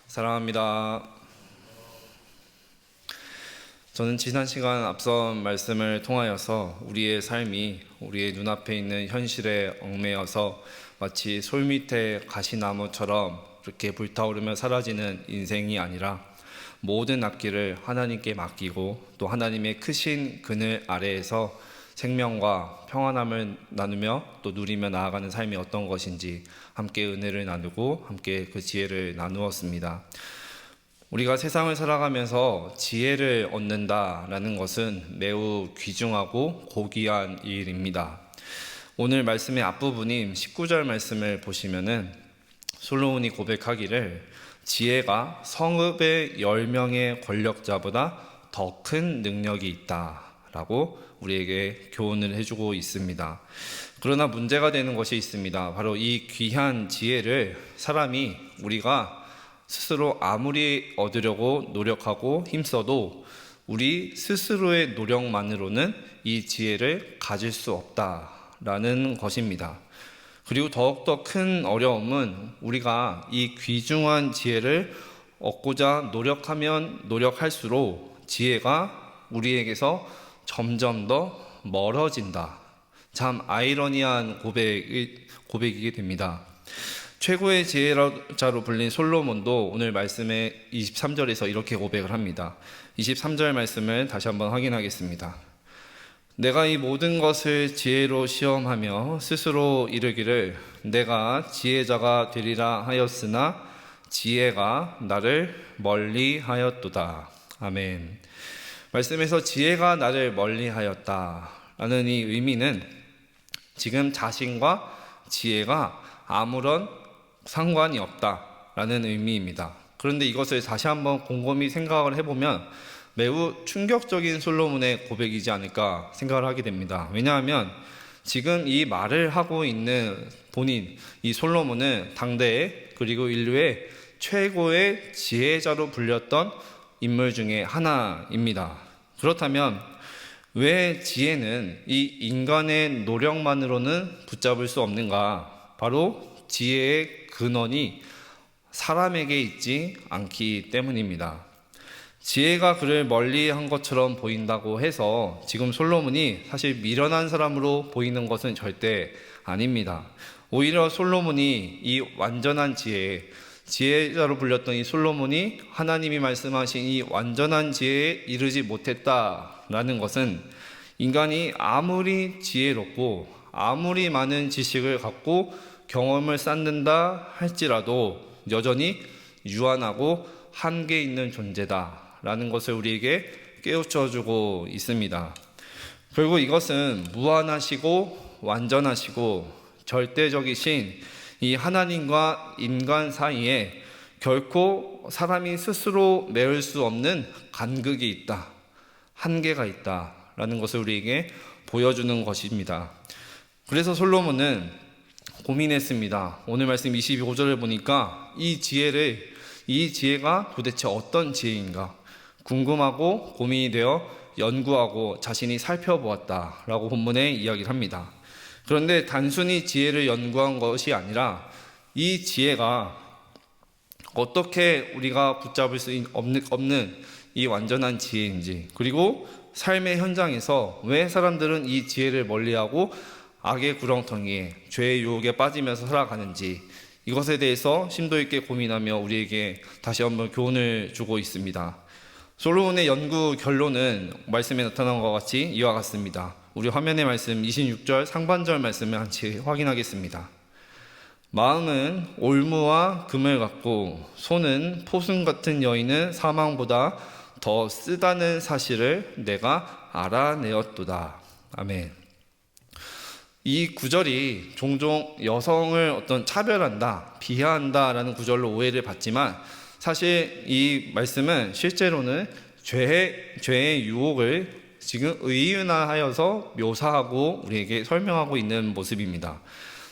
사랑합니다. 저는 지난 시간 앞선 말씀을 통하여서 우리의 삶이 우리의 눈앞에 있는 현실에 얽매여서 마치 솔밑의 가시나무처럼 그렇게 불타오르며 사라지는 인생이 아니라 모든 악기를 하나님께 맡기고 또 하나님의 크신 그늘 아래에서 생명과 평안함을 나누며 또 누리며 나아가는 삶이 어떤 것인지 함께 은혜를 나누고 함께 그 지혜를 나누었습니다. 우리가 세상을 살아가면서 지혜를 얻는다라는 것은 매우 귀중하고 고귀한 일입니다. 오늘 말씀의 앞부분인 19절 말씀을 보시면은 솔로몬이 고백하기를 지혜가 성읍의 10명의 권력자보다 더 큰 능력이 있다라고 우리에게 교훈을 해주고 있습니다. 그러나 문제가 되는 것이 있습니다. 바로 이 귀한 지혜를 사람이 우리가 스스로 아무리 얻으려고 노력하고 힘써도 우리 스스로의 노력만으로는 이 지혜를 가질 수 없다라는 것입니다. 그리고 더욱더 큰 어려움은 우리가 이 귀중한 지혜를 얻고자 노력하면 노력할수록 지혜가 우리에게서 점점 더 멀어진다. 참 아이러니한 고백이게 됩니다. 최고의 지혜자로 불린 솔로몬도 오늘 말씀의 23절에서 이렇게 고백을 합니다. 23절 말씀을 다시 한번 확인하겠습니다. 내가 이 모든 것을 지혜로 시험하며 스스로 이르기를 내가 지혜자가 되리라 하였으나 지혜가 나를 멀리하였도다. 아멘. 말씀에서 지혜가 나를 멀리하였다라는 이 의미는 지금 자신과 지혜가 아무런 상관이 없다라는 의미입니다. 그런데 이것을 다시 한번 곰곰이 생각을 해보면 매우 충격적인 솔로몬의 고백이지 않을까 생각을 하게 됩니다. 왜냐하면 지금 이 말을 하고 있는 본인, 이 솔로몬은 당대의 그리고 인류의 최고의 지혜자로 불렸던 인물 중에 하나입니다. 그렇다면 왜 지혜는 이 인간의 노력만으로는 붙잡을 수 없는가? 바로 지혜의 근원이 사람에게 있지 않기 때문입니다. 지혜가 그를 멀리한 것처럼 보인다고 해서 지금 솔로몬이 사실 미련한 사람으로 보이는 것은 절대 아닙니다. 오히려 솔로몬이 이 완전한 지혜자로 불렸던 이 솔로몬이 하나님이 말씀하신 이 완전한 지혜에 이르지 못했다라는 것은 인간이 아무리 지혜롭고 아무리 많은 지식을 갖고 경험을 쌓는다 할지라도 여전히 유한하고 한계 있는 존재다라는 것을 우리에게 깨우쳐주고 있습니다. 결국 이것은 무한하시고 완전하시고 절대적이신 이 하나님과 인간 사이에 결코 사람이 스스로 메울 수 없는 간극이 있다, 한계가 있다라는 것을 우리에게 보여주는 것입니다. 그래서 솔로몬은 고민했습니다. 오늘 말씀 25절을 보니까 이 지혜가 도대체 어떤 지혜인가 궁금하고 고민이 되어 연구하고 자신이 살펴보았다라고 본문에 이야기를 합니다. 그런데 단순히 지혜를 연구한 것이 아니라 이 지혜가 어떻게 우리가 붙잡을 수 없는 이 완전한 지혜인지, 그리고 삶의 현장에서 왜 사람들은 이 지혜를 멀리하고 악의 구렁텅이에 죄의 유혹에 빠지면서 살아가는지, 이것에 대해서 심도 있게 고민하며 우리에게 다시 한번 교훈을 주고 있습니다. 솔로몬의 연구 결론은 말씀에 나타난 것 같이 이와 같습니다. 우리 화면의 말씀 26절 상반절 말씀을 같이 확인하겠습니다. 마음은 올무와 금을 같고 손은 포순 같은 여인은 사망보다 더 쓰다는 사실을 내가 알아내었도다. 아멘. 이 구절이 종종 여성을 어떤 차별한다, 비하한다라는 구절로 오해를 받지만 사실 이 말씀은 실제로는 죄의 유혹을 지금 의인화하여서 묘사하고 우리에게 설명하고 있는 모습입니다.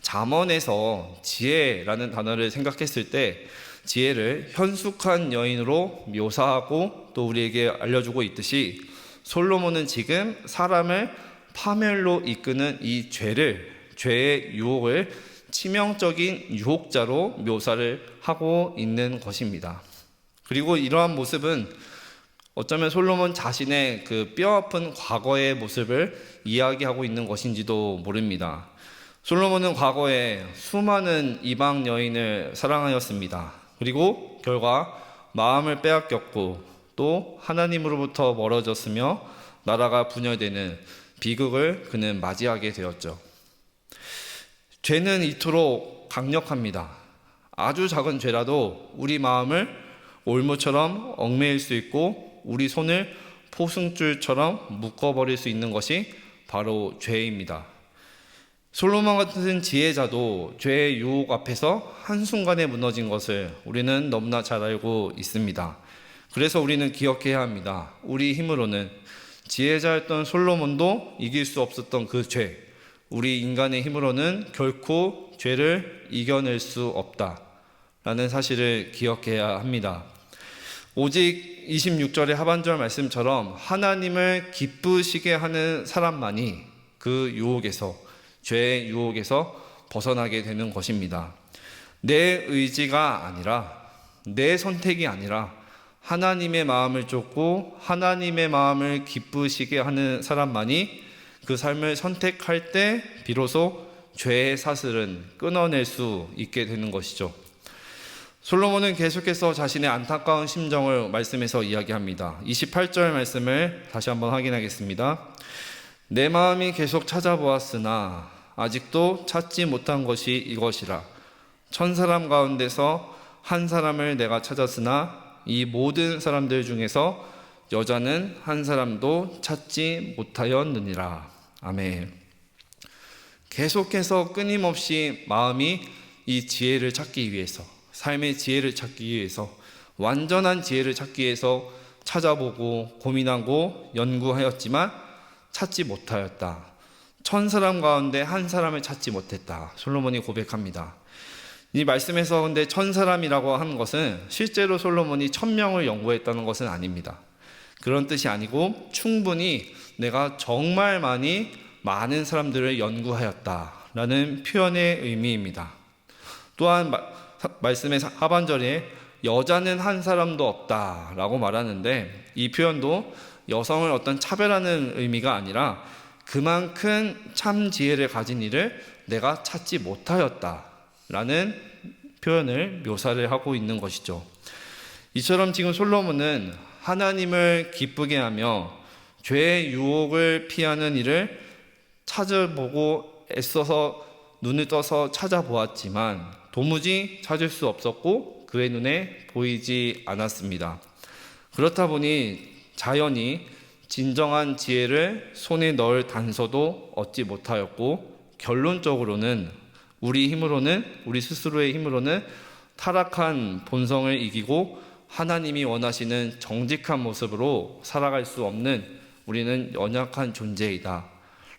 잠언에서 지혜라는 단어를 생각했을 때 지혜를 현숙한 여인으로 묘사하고 또 우리에게 알려주고 있듯이 솔로몬은 지금 사람을 파멸로 이끄는 이 죄의 유혹을 치명적인 유혹자로 묘사를 하고 있는 것입니다. 그리고 이러한 모습은 어쩌면 솔로몬 자신의 그 뼈아픈 과거의 모습을 이야기하고 있는 것인지도 모릅니다. 솔로몬은 과거에 수많은 이방 여인을 사랑하였습니다. 그리고 결과 마음을 빼앗겼고 또 하나님으로부터 멀어졌으며 나라가 분열되는 비극을 그는 맞이하게 되었죠. 죄는 이토록 강력합니다. 아주 작은 죄라도 우리 마음을 올무처럼 얽매일 수 있고 우리 손을 포승줄처럼 묶어버릴 수 있는 것이 바로 죄입니다. 솔로몬 같은 지혜자도 죄의 유혹 앞에서 한순간에 무너진 것을 우리는 너무나 잘 알고 있습니다. 그래서 우리는 기억해야 합니다. 우리 힘으로는 지혜자였던 솔로몬도 이길 수 없었던 그 죄, 우리 인간의 힘으로는 결코 죄를 이겨낼 수 없다라는 사실을 기억해야 합니다. 오직 26절의 하반절 말씀처럼 하나님을 기쁘시게 하는 사람만이 그 유혹에서, 죄의 유혹에서 벗어나게 되는 것입니다. 내 의지가 아니라, 내 선택이 아니라 하나님의 마음을 쫓고 하나님의 마음을 기쁘시게 하는 사람만이 그 삶을 선택할 때 비로소 죄의 사슬은 끊어낼 수 있게 되는 것이죠. 솔로몬은 계속해서 자신의 안타까운 심정을 말씀에서 이야기합니다. 28절 말씀을 다시 한번 확인하겠습니다. 내 마음이 계속 찾아보았으나 아직도 찾지 못한 것이 이것이라. 천사람 가운데서 한 사람을 내가 찾았으나 이 모든 사람들 중에서 여자는 한 사람도 찾지 못하였느니라. 아멘. 계속해서 끊임없이 마음이 이 지혜를 찾기 위해서, 삶의 지혜를 찾기 위해서, 완전한 지혜를 찾기 위해서 찾아보고 고민하고 연구하였지만 찾지 못하였다. 천 사람 가운데 한 사람을 찾지 못했다. 솔로몬이 고백합니다. 이 말씀에서 근데 천 사람이라고 하는 것은 실제로 솔로몬이 1000명을 연구했다는 것은 아닙니다. 그런 뜻이 아니고 충분히 내가 정말 많은 사람들을 연구하였다라는 표현의 의미입니다. 또한 말씀의 하반절에 여자는 한 사람도 없다라고 말하는데 이 표현도 여성을 어떤 차별하는 의미가 아니라 그만큼 참 지혜를 가진 이를 내가 찾지 못하였다라는 표현을 묘사를 하고 있는 것이죠. 이처럼 지금 솔로몬은 하나님을 기쁘게 하며 죄의 유혹을 피하는 일을 찾아보고 애써서 눈을 떠서 찾아보았지만 도무지 찾을 수 없었고 그의 눈에 보이지 않았습니다. 그렇다 보니 자연히 진정한 지혜를 손에 넣을 단서도 얻지 못하였고 결론적으로는 우리 스스로의 힘으로는 타락한 본성을 이기고 하나님이 원하시는 정직한 모습으로 살아갈 수 없는 우리는 연약한 존재이다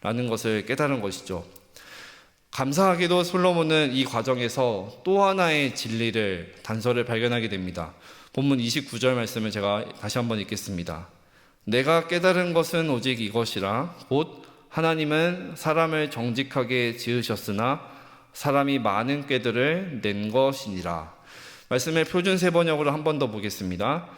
라는 것을 깨달은 것이죠. 감사하게도 솔로몬은 이 과정에서 또 하나의 진리를, 단서를 발견하게 됩니다. 본문 29절 말씀을 제가 다시 한번 읽겠습니다. 내가 깨달은 것은 오직 이것이라. 곧 하나님은 사람을 정직하게 지으셨으나 사람이 많은 꾀들을 낸 것이니라. 말씀의 표준 세번역으로 한 번 더 보겠습니다.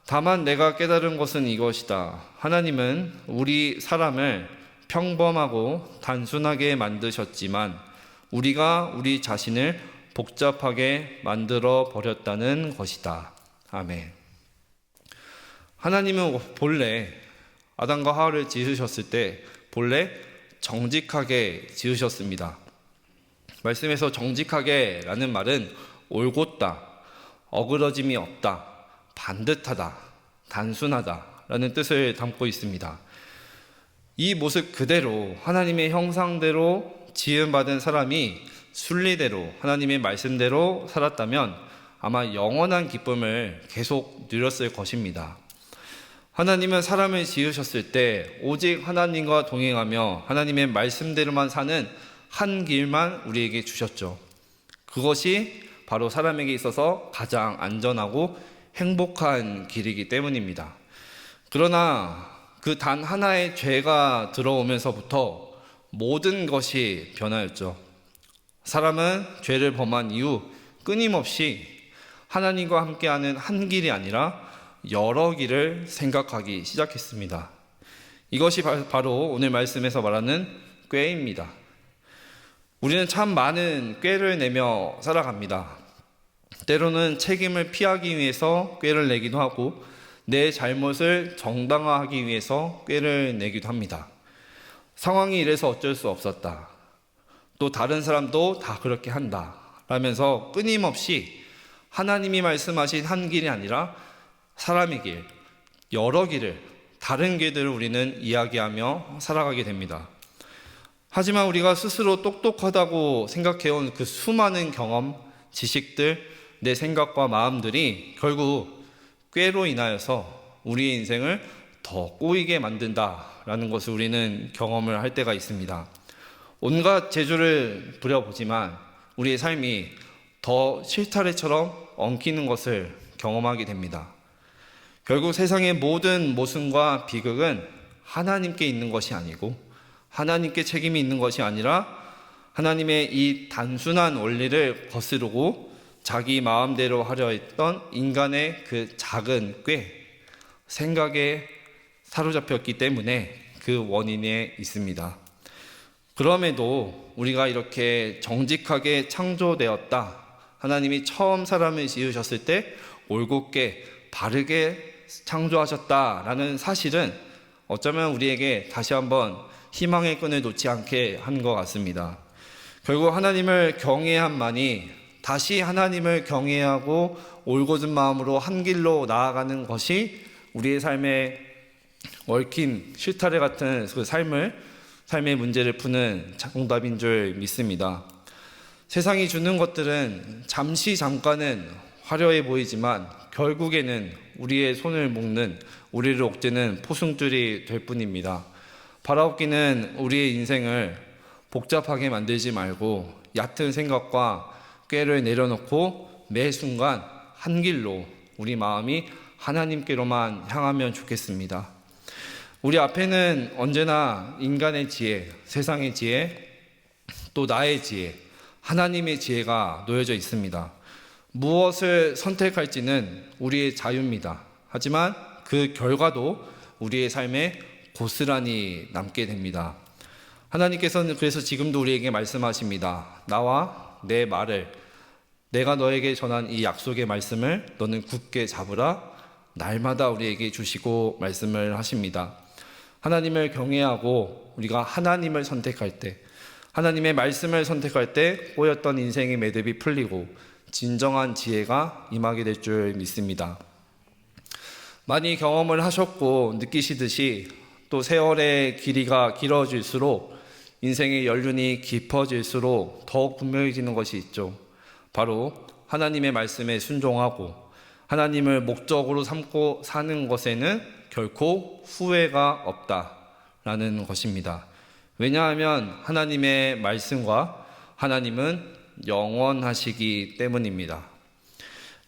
다만 내가 깨달은 것은 이것이다. 하나님은 우리 사람을 평범하고 단순하게 만드셨지만 우리가 우리 자신을 복잡하게 만들어 버렸다는 것이다. 아멘. 하나님은 본래 아담과 하와를 지으셨을 때 본래 정직하게 지으셨습니다. 말씀에서 정직하게 라는 말은 올곧다, 어그러짐이 없다, 반듯하다, 단순하다 라는 뜻을 담고 있습니다. 이 모습 그대로 하나님의 형상대로 지음받은 사람이 순리대로 하나님의 말씀대로 살았다면 아마 영원한 기쁨을 계속 누렸을 것입니다. 하나님은 사람을 지으셨을 때 오직 하나님과 동행하며 하나님의 말씀대로만 사는 한 길만 우리에게 주셨죠. 그것이 바로 사람에게 있어서 가장 안전하고 행복한 길이기 때문입니다. 그러나 그 단 하나의 죄가 들어오면서부터 모든 것이 변하였죠. 사람은 죄를 범한 이후 끊임없이 하나님과 함께하는 한 길이 아니라 여러 길을 생각하기 시작했습니다. 이것이 바로 오늘 말씀에서 말하는 꾀입니다. 우리는 참 많은 꾀를 내며 살아갑니다. 때로는 책임을 피하기 위해서 꾀를 내기도 하고 내 잘못을 정당화하기 위해서 꾀를 내기도 합니다. 상황이 이래서 어쩔 수 없었다. 또 다른 사람도 다 그렇게 한다. 라면서 끊임없이 하나님이 말씀하신 한 길이 아니라 사람의 길, 여러 길을, 다른 길들을 우리는 이야기하며 살아가게 됩니다. 하지만 우리가 스스로 똑똑하다고 생각해온 그 수많은 경험, 지식들, 내 생각과 마음들이 결국 꾀로 인하여서 우리의 인생을 더 꼬이게 만든다라는 것을 우리는 경험을 할 때가 있습니다. 온갖 재주를 부려보지만 우리의 삶이 더 실타래처럼 엉키는 것을 경험하게 됩니다. 결국 세상의 모든 모순과 비극은 하나님께 있는 것이 아니고 하나님께 책임이 있는 것이 아니라 하나님의 이 단순한 원리를 거스르고 자기 마음대로 하려 했던 인간의 그 작은 꾀, 생각에 사로잡혔기 때문에 그 원인에 있습니다. 그럼에도 우리가 이렇게 정직하게 창조되었다. 하나님이 처음 사람을 지으셨을 때 올곧게 바르게 창조하셨다라는 사실은 어쩌면 우리에게 다시 한번 희망의 끈을 놓지 않게 한 것 같습니다. 결국 하나님을 경외함만이 다시 하나님을 경외하고 올곧은 마음으로 한 길로 나아가는 것이 우리의 삶에 얽힌 실타래 같은 그 삶의 문제를 푸는 정답인 줄 믿습니다. 세상이 주는 것들은 잠깐은 화려해 보이지만 결국에는 우리의 손을 묶는, 우리를 옥죄는 포승줄이 될 뿐입니다. 바라옵기는 우리의 인생을 복잡하게 만들지 말고 얕은 생각과 꾀를 내려놓고 매 순간 한 길로 우리 마음이 하나님께로만 향하면 좋겠습니다. 우리 앞에는 언제나 인간의 지혜, 세상의 지혜, 또 나의 지혜, 하나님의 지혜가 놓여져 있습니다. 무엇을 선택할지는 우리의 자유입니다. 하지만 그 결과도 우리의 삶에 고스란히 남게 됩니다. 하나님께서는 그래서 지금도 우리에게 말씀하십니다. 나와 내 말을, 내가 너에게 전한 이 약속의 말씀을 너는 굳게 잡으라. 날마다 우리에게 주시고 말씀을 하십니다. 하나님을 경외하고 우리가 하나님을 선택할 때, 하나님의 말씀을 선택할 때 꼬였던 인생의 매듭이 풀리고 진정한 지혜가 임하게 될 줄 믿습니다. 많이 경험을 하셨고 느끼시듯이 또 세월의 길이가 길어질수록 인생의 연륜이 깊어질수록 더욱 분명해지는 것이 있죠. 바로 하나님의 말씀에 순종하고 하나님을 목적으로 삼고 사는 것에는 결코 후회가 없다라는 것입니다. 왜냐하면 하나님의 말씀과 하나님은 영원하시기 때문입니다.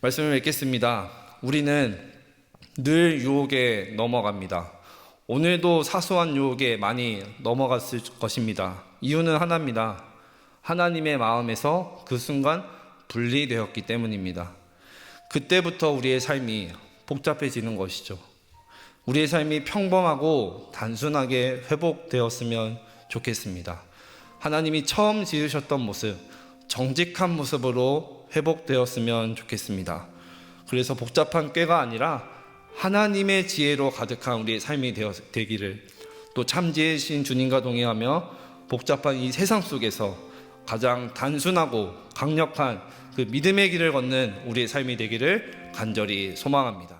말씀을 읽겠습니다. 우리는 늘 유혹에 넘어갑니다. 오늘도 사소한 유혹에 많이 넘어갔을 것입니다. 이유는 하나입니다. 하나님의 마음에서 그 순간 분리되었기 때문입니다. 그때부터 우리의 삶이 복잡해지는 것이죠. 우리의 삶이 평범하고 단순하게 회복되었으면 좋겠습니다. 하나님이 처음 지으셨던 모습, 정직한 모습으로 회복되었으면 좋겠습니다. 그래서 복잡한 꾀가 아니라 하나님의 지혜로 가득한 우리의 삶이 되기를, 또 참지혜신 주님과 동행하며 복잡한 이 세상 속에서 가장 단순하고 강력한 그 믿음의 길을 걷는 우리의 삶이 되기를 간절히 소망합니다.